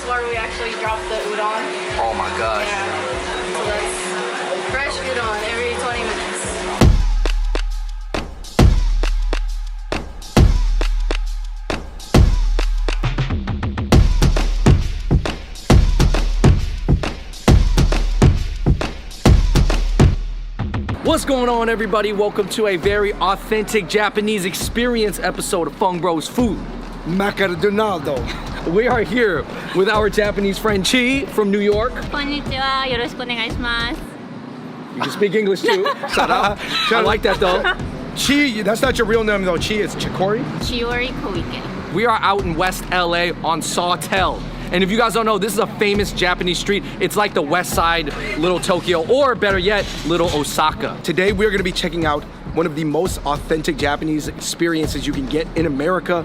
where we actually drop the udon. Oh my gosh. Yeah. So that's fresh udon every 20 minutes. What's going on, everybody? Welcome to a very authentic Japanese experience episode of Fung Bros Food. Macardonaldo. We are here with our Japanese friend Chi from New York. Konnichiwa, yoroshiku onegaishimasu. You can speak English too. Shut up. I like that though. Chi, that's not your real name though. Chi, it's Chikori. Chiori Koike. We are out in West LA on Sawtell. And if you guys don't know, this is a famous Japanese street. It's like the West Side, Little Tokyo, or better yet, Little Osaka. Today we're gonna be checking out one of the most authentic Japanese experiences you can get in America.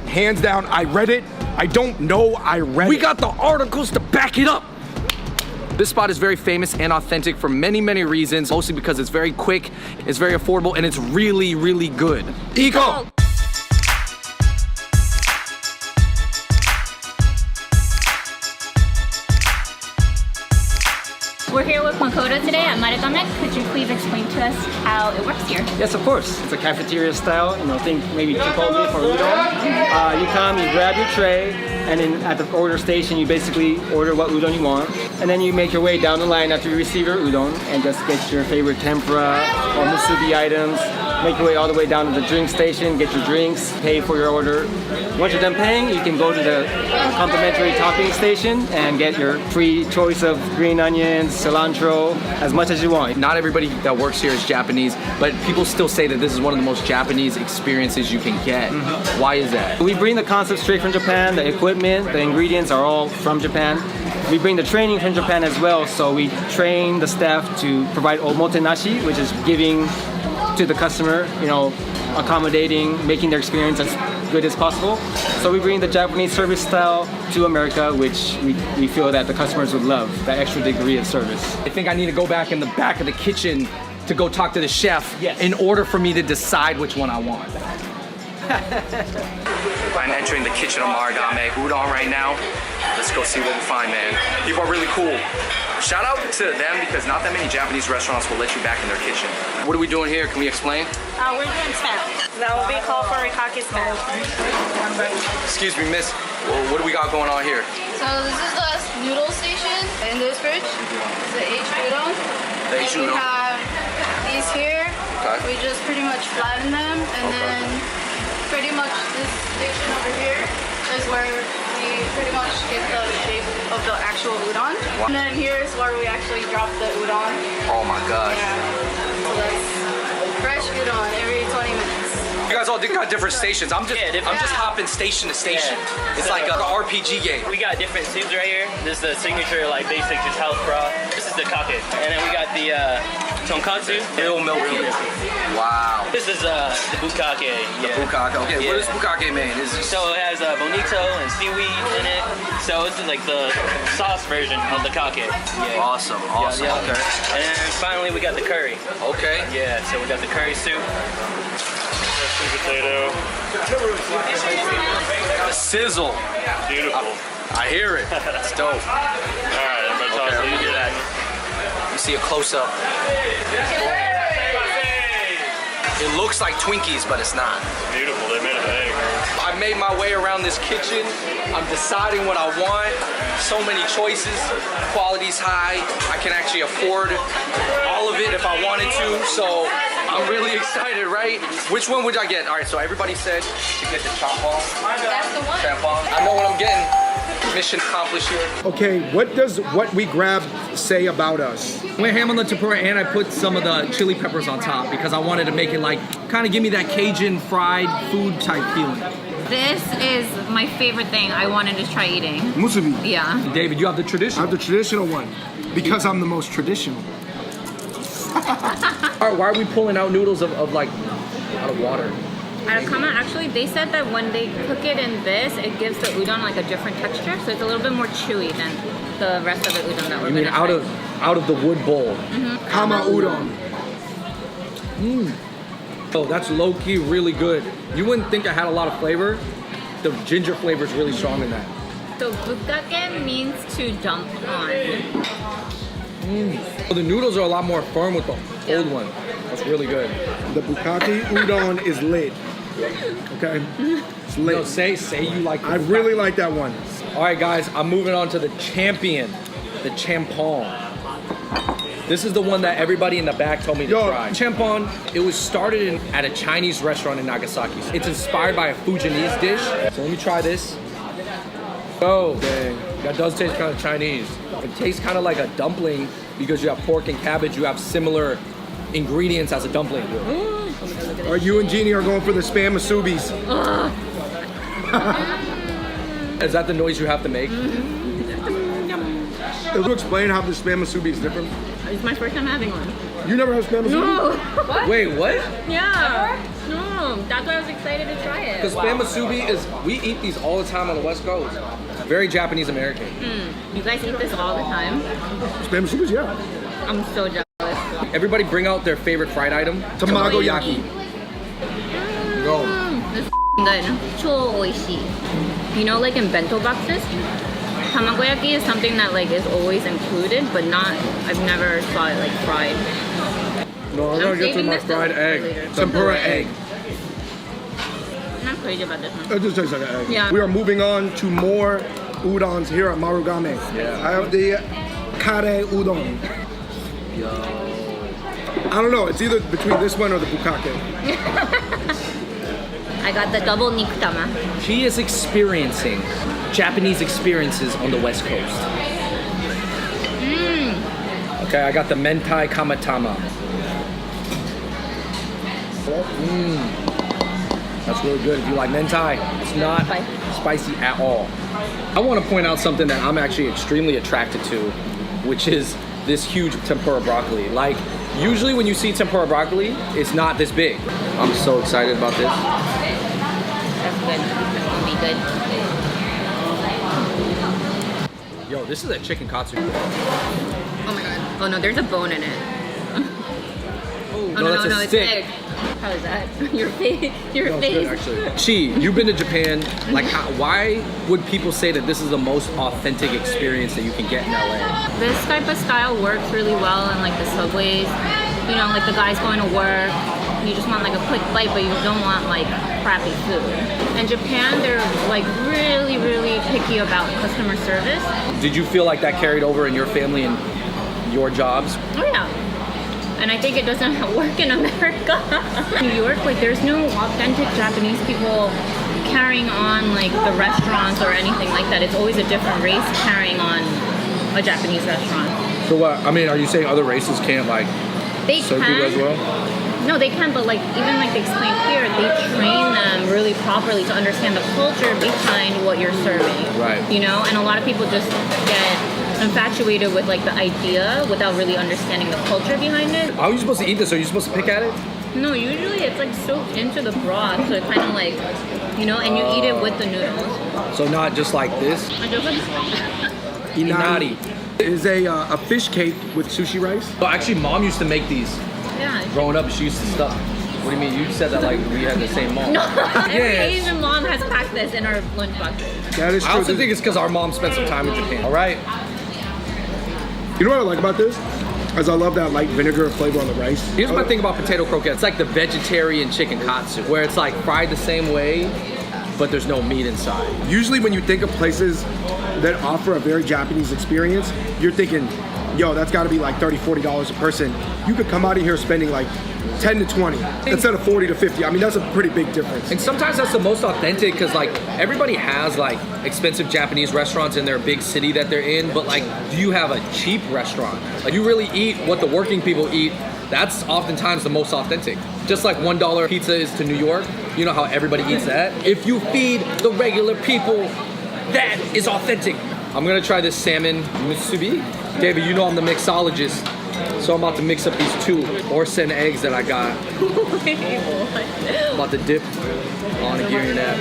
Hands down, I read it. I don't know, I read it. We got the articles to back it up. This spot is very famous and authentic for many, many reasons, mostly because it's very quick, it's very affordable, and it's really, really good. Eco! We're here with Makoto today at Marugame. Could you please explain to us how it works here? Yes, of course. It's a cafeteria style, think maybe Chipotle for udon. You come, you grab your tray, and then at the order station, you basically order what udon you want. And then you make your way down the line after you receive your udon and just get your favorite tempura or musubi items. Make your way all the way down to the drink station, get your drinks, pay for your order. Once you're done paying, you can go to the complimentary topping station and get your free choice of green onions, cilantro, as much as you want. Not everybody that works here is Japanese, but people still say that this is one of the most Japanese experiences you can get. Why is that? We bring the concept straight from Japan. The equipment, the ingredients are all from Japan. We bring the training from Japan as well, so we train the staff to provide omotenashi, which is giving to the customer, accommodating, making their experience as good as possible. So we bring the Japanese service style to America, which we feel that the customers would love, that extra degree of service. I think I need to go back in the back of the kitchen to go talk to the chef Yes. in order for me to decide which one I want. I'm entering the kitchen of Marugame Udon right now. Let's go see what we find, man. People are really cool. Shout out to them because not that many Japanese restaurants will let you back in their kitchen. What are we doing here? Can we explain? We're doing spam. That will be called for Rikake spam. Excuse me, miss. Well, what do we got going on here? So this is the noodle station in this fridge. It's the H udon. The H And we udon. have these here. Okay. We just pretty much flatten them, and then pretty much this station over here is where we pretty much get the shape of the actual udon. Wow. And then here is where we actually drop the udon. Oh my gosh. Yeah. So that's fresh udon every 20 minutes. You guys all got different stations. I'm just hopping station to station. Yeah. It's like an RPG game. We got different soups right here. This is the signature, basic, just house broth. This is the kake. And then we got the tonkatsu. Real milky. Wow. This is the bukkake. Yeah. Bukkake. Okay, Yeah. what is bukkake made? Is this So it has bonito and seaweed in it. So it's like the sauce version of the kake. Yeah. awesome? Awesome. Yeah. Okay. And then finally we got the curry. Okay. Yeah, so we got the curry soup. Sweet potato. The sizzle. Beautiful. I hear it. It's dope. Alright, I'm gonna toss Okay. it. You that. You see a close up. It looks like Twinkies, but it's not. Beautiful, they made it big. I made my way around this kitchen. I'm deciding what I want. So many choices. Quality's high. I can actually afford all of it if I wanted to. So I'm really excited, right? Which one would I get? All right, so everybody said to get the champong. That's the one. Champong. I know what I'm getting. Mission accomplished here. Okay, what does what we grabbed say about us? I went ham on the tempura and I put some of the chili peppers on top because I wanted to make it kind of give me that Cajun fried food type feeling. This is my favorite thing I wanted to try eating. Musubi. Yeah. David, you have the I traditional. have the traditional one because I'm the most traditional. All right, why are we pulling out noodles out of water? At Akama, actually, they said that when they cook it in this, it gives the udon a different texture, so it's a little bit more chewy than the rest of the udon that we're You mean gonna try. out of the wood bowl? Kama udon. Oh, that's low-key really good. You wouldn't think I had a lot of flavor. The ginger flavor is really strong in that. So bukake means to dump on. So the noodles are a lot more firm with the old one. That's really good. The bukkake udon is lit. Okay? It's lit. No, say you like the I really like that one. All right, guys, I'm moving on to the champion, the champon. This is the one that everybody in the back told me to try. Champon, it was started at a Chinese restaurant in Nagasaki. It's inspired by a Fujianese dish. So let me try this. Oh, dang. That does taste kind of Chinese. It tastes kind of like a dumpling because you have pork and cabbage. You have similar ingredients as a dumpling. Or you and Jeannie are going for the spam musubis. Is that the noise you have to make? Can you explain how the spam musubi is different? It's my first time having one. You never had spam musubi? No. What? Wait, what? Yeah. No, that's why I was excited to try it. Because spam musubi is, we eat these all the time on the West Coast. Very Japanese American. You guys eat this all the time? Spam musubis, yeah. I'm so jealous. Everybody bring out their favorite fried item. Tamagoyaki. Go. This is good. 超美味しい. You know, like in bento boxes, tamagoyaki is something that like is always included, but not. I've never saw it like fried. No, I'm gonna get to saving my this till fried egg. later. Tempura egg. I'm not crazy about this one. It just tastes like an egg. Yeah. We are moving on to more udons here at Marugame. Yeah. I have the kare udon. I don't know. It's either between this one or the bukkake. I got the double nikutama. She is experiencing Japanese experiences on the West Coast. Okay, I got the mentai kamatama. That's really good if you like mentai. It's not spicy at all. I want to point out something that I'm actually extremely attracted to, which is this huge tempura broccoli. Like, usually when you see tempura broccoli, it's not this big. I'm so excited about this. That's good. That's gonna be good. Yo, this is a chicken katsu. Oh my god. Oh no, there's a bone in it. No, that's a it's stick. egg. How is that? Your face. Your No, it's face. good, actually. Chi, you've been to Japan. Like, why would people say that this is the most authentic experience that you can get in LA? This type of style works really well in like the subways. You know, like the guys going to work. You just want like a quick bite, but you don't want like crappy food. In Japan, they're like really, really picky about customer service. Did you feel like that carried over in your family and your jobs? Oh yeah. And I think it doesn't work in America. New York, like there's no authentic Japanese people carrying on like the restaurants or anything like that. It's always a different race carrying on a Japanese restaurant. So what? I mean, are you saying other races can't like They serve people as well? No, they can, but like even like they explained here, they train them really properly to understand the culture behind what you're serving. Right. You know, and a lot of people just get infatuated with like the idea without really understanding the culture behind it. How are you supposed to eat this? Are you supposed to pick at it? No, usually it's like soaked into the broth, so it kind of like, you know, and you eat it with the noodles. So not just like this? I just like Inari. Is a fish cake with sushi rice. Well, actually, Mom used to make these. yeah. Growing up, she used to stuff. What do you mean? You said that like we had the same mom. No, every Yes. Asian mom has packed this in her lunchboxes. That is true. I also think it's because our mom spent some time in Japan. All right. You know what I like about this? Is I love that light vinegar flavor on the rice. Here's my thing about potato croquettes. It's like the vegetarian chicken katsu, where it's like fried the same way, but there's no meat inside. Usually when you think of places that offer a very Japanese experience, you're thinking, yo, that's gotta be like $30, $40 a person. You could come out of here spending like 10 to 20 instead of 40 to 50. I mean, that's a pretty big difference. And sometimes that's the most authentic because like everybody has like expensive Japanese restaurants in their big city that they're in, but like, do you have a cheap restaurant? Like you really eat what the working people eat. That's oftentimes the most authentic. Just like $1 pizza is to New York, you know how everybody eats that? If you feed the regular people, that is authentic. I'm gonna try this salmon musubi. David, you know I'm the mixologist, so I'm about to mix up these two Orsen eggs that I got. I'm about to dip on a giri nap.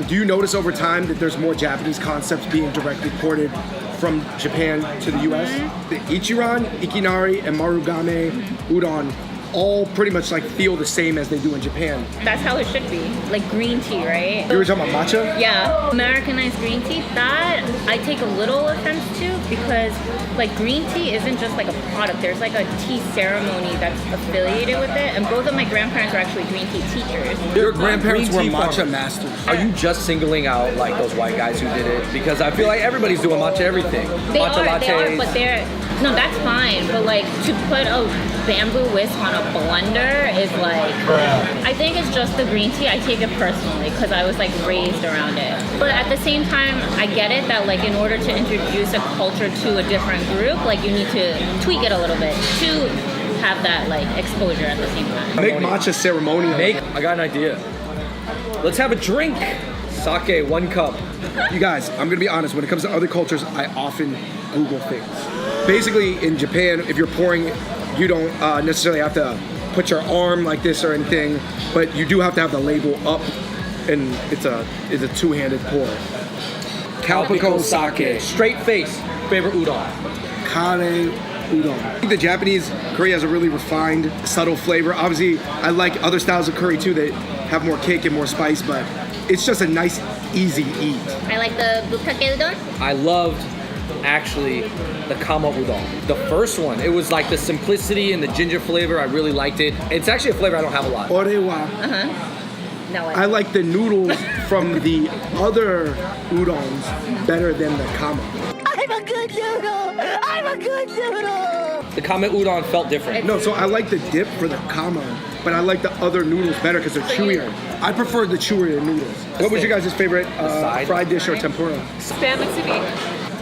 Do you notice over time that there's more Japanese concepts being directly ported from Japan to the US? The Ichiran, Ikinari, and Marugame Udon all pretty much like feel the same as they do in Japan. That's how it should be. Like green tea, right? You were talking about matcha? Yeah, Americanized green tea, that I take a little offense to because like green tea isn't just like a product. There's like a tea ceremony that's affiliated with it. And both of my grandparents are actually green tea teachers. Your grandparents were Green tea matcha farmers. masters. Are you just singling out like those white guys who did it? Because I feel like everybody's doing matcha everything. They Matcha are, lattes. but they're, no, that's fine. But like to put a bamboo whisk on a blender is like, I think it's just the green tea. I take it personally because I was like raised around it. But at the same time, I get it that like in order to introduce a culture to a different group, like you need to tweak it a little bit to have that like exposure at the same time. Make matcha ceremonial. I got an idea. Let's have a drink. Sake, 1 cup. You guys, I'm gonna be honest, when it comes to other cultures, I often Google things. Basically, in Japan, if you're pouring, you don't necessarily have to put your arm like this or anything, but you do have to have the label up, and it's a two-handed pour. Kalpiko sake. Straight face. Favorite udon. Kare udon. I think the Japanese curry has a really refined, subtle flavor. Obviously, I like other styles of curry too that have more kick and more spice, but it's just a nice, easy eat. I like the bukake udon. I loved actually the kama udon. The first one, it was like the simplicity and the ginger flavor. I really liked it. It's actually a flavor I don't have a lot. Orewa. No, I like the noodles from the other udons better than the kama. The kama udon felt different. No, so I like the dip for the kama, but I like the other noodles better because they're chewier. I prefer the chewier noodles. What was your guys' favorite fried dish or tempura? Spam musubi.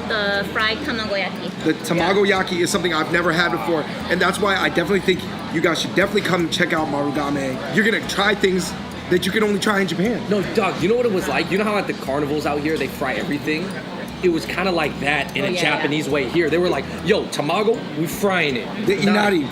the fried tamagoyaki. The tamagoyaki is something I've never had before, and that's why I definitely think you guys should definitely come check out Marugame. You're gonna try things that you can only try in Japan. No, Doug, you know what it was like? You know how at the carnivals out here they fry everything? It was kind of like that in a Japanese way here. They were like, yo, tamago, we frying it. The inari.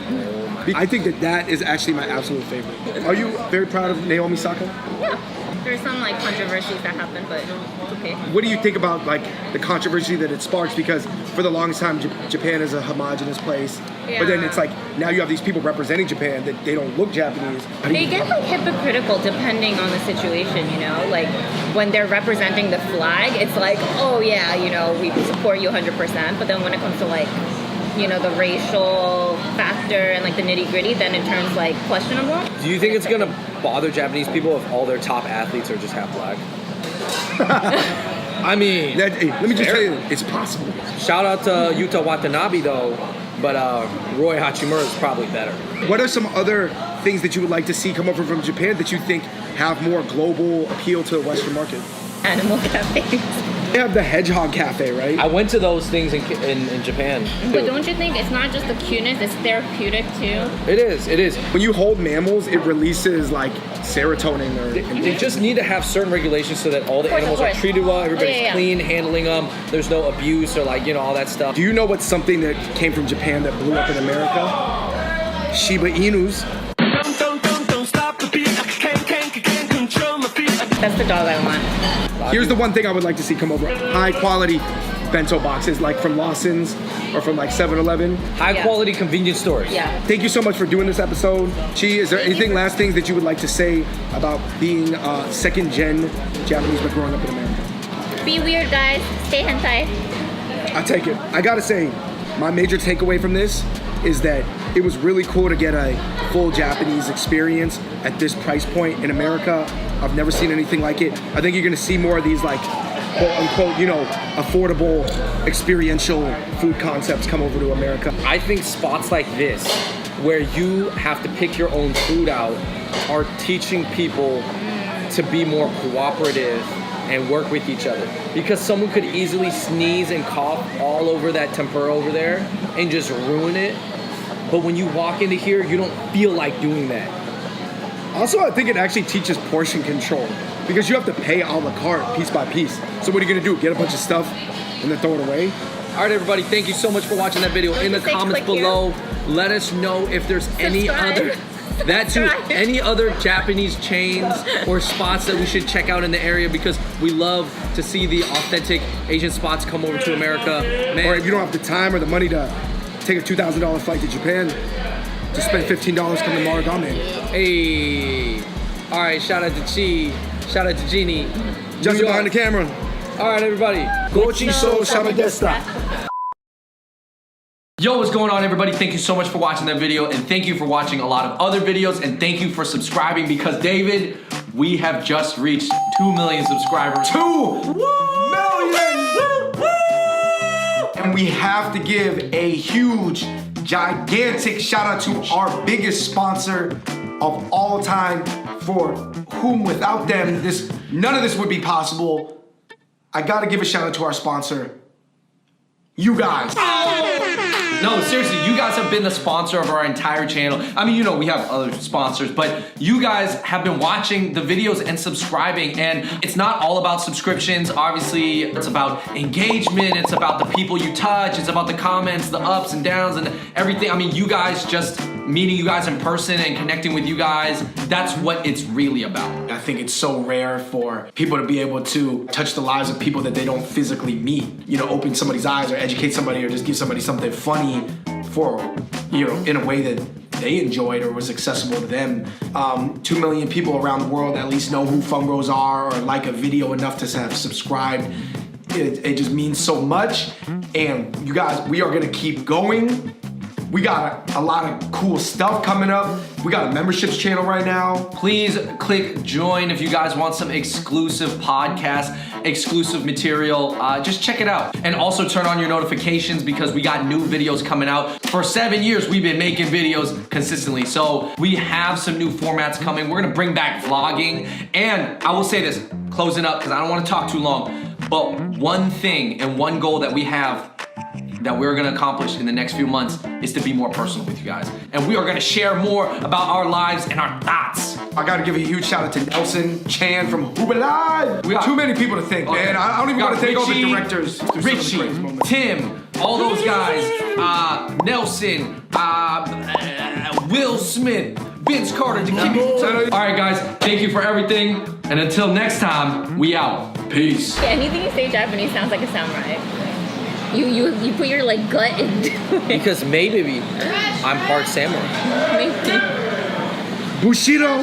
I think that is actually my absolute favorite. Are you very proud of Naomi Saka? Yeah. There's some like controversies that happen, but it's okay. What do you think about like the controversy that it sparks? Because for the longest time, Japan is a homogenous place. Yeah. But then it's like, now you have these people representing Japan that they don't look Japanese. They get like hypocritical depending on the situation, you know? Like when they're representing the flag, it's like, oh yeah, you know, we support you 100%. But then when it comes to like, you know, the racial factor and like the nitty gritty, then it turns like questionable. Do you think it's gonna bother Japanese people if all their top athletes are just half black? I mean, Hey, let me just tell you, it's possible. Shout out to Yuta Watanabe though, but Roy Hachimura is probably better. What are some other things that you would like to see come over from Japan that you think have more global appeal to the Western market? Animal cafes. They have the Hedgehog Cafe, right? I went to those things in Japan. But don't you think it's not just the cuteness, it's therapeutic too? It is, it is. When you hold mammals, it releases like serotonin or... They just need to have certain regulations so that all the animals are treated well, everybody's clean, handling them, there's no abuse or like, you know, all that stuff. Do you know what's something that came from Japan that blew up in America? Shiba Inus. That's the dog I want. Here's the one thing I would like to see come over. High quality bento boxes like from Lawson's or from like 7-Eleven. High quality convenience stores. Yeah. Thank you so much for doing this episode. Chi, is there anything last things that you would like to say about being second gen Japanese but growing up in America? Be weird, guys. Stay hentai. I take it. I gotta say, my major takeaway from this is that it was really cool to get a full Japanese experience at this price point in America. I've never seen anything like it. I think you're gonna see more of these like quote unquote, you know, affordable experiential food concepts come over to America. I think spots like this, where you have to pick your own food out, are teaching people to be more cooperative and work with each other. Because someone could easily sneeze and cough all over that tempura over there and just ruin it. But when you walk into here, you don't feel like doing that. Also, I think it actually teaches portion control because you have to pay a la carte piece by piece. So what are you gonna do? Get a bunch of stuff and then throw it away? All right, everybody, thank you so much for watching that video. In the comments below, let us know if there's any other any other Japanese chains or spots that we should check out in the area, because we love to see the authentic Asian spots come over to America. Man, or if you don't have the time or the money to take a $2,000 flight to Japan, Just spend $15, come to Marugame. Hey. All right, shout out to Chi. Shout out to Jeannie. Just behind the camera. All right, everybody. Gochi so shamagesta. Yo, what's going on, everybody? Thank you so much for watching that video, and thank you for watching a lot of other videos, and thank you for subscribing because, David, we have just reached 2 million subscribers. 2 million! And we have to give a huge, gigantic shout out to our biggest sponsor of all time, for whom without them, none of this would be possible. I gotta give a shout out to our sponsor, you guys. No, seriously, you guys have been the sponsor of our entire channel. I mean, you know, we have other sponsors, but you guys have been watching the videos and subscribing, and it's not all about subscriptions. Obviously, it's about engagement, it's about the people you touch, it's about the comments, the ups and downs, and everything. I mean, you guys, just meeting you guys in person and connecting with you guys, that's what it's really about. I think it's so rare for people to be able to touch the lives of people that they don't physically meet. You know, open somebody's eyes or educate somebody or just give somebody something funny for, you know, in a way that they enjoyed or was accessible to them. 2 million people around the world at least know who Fungos are or like a video enough to have subscribed. It just means so much. And you guys, we are gonna keep going. We got a lot of cool stuff coming up. We got a memberships channel right now. Please click join if you guys want some exclusive podcasts, exclusive material. Just check it out. And also turn on your notifications because we got new videos coming out. For 7 years, we've been making videos consistently. So we have some new formats coming. We're gonna bring back vlogging. And I will say this, closing up, because I don't want to talk too long, but one thing and one goal that we have that we're gonna accomplish in the next few months is to be more personal with you guys. And we are gonna share more about our lives and our thoughts. I gotta give a huge shout out to Nelson Chan from Hubalai. We have too many people to thank, man. I don't even want to thank all the directors. Richie, Tim, all those guys, Nelson, Will Smith, Vince Carter, all right, guys, thank you for everything. And until next time, we out. Peace. Anything you say Japanese sounds like a samurai. You put your like gut into it. Because maybe I'm part samurai. Maybe. Bushido.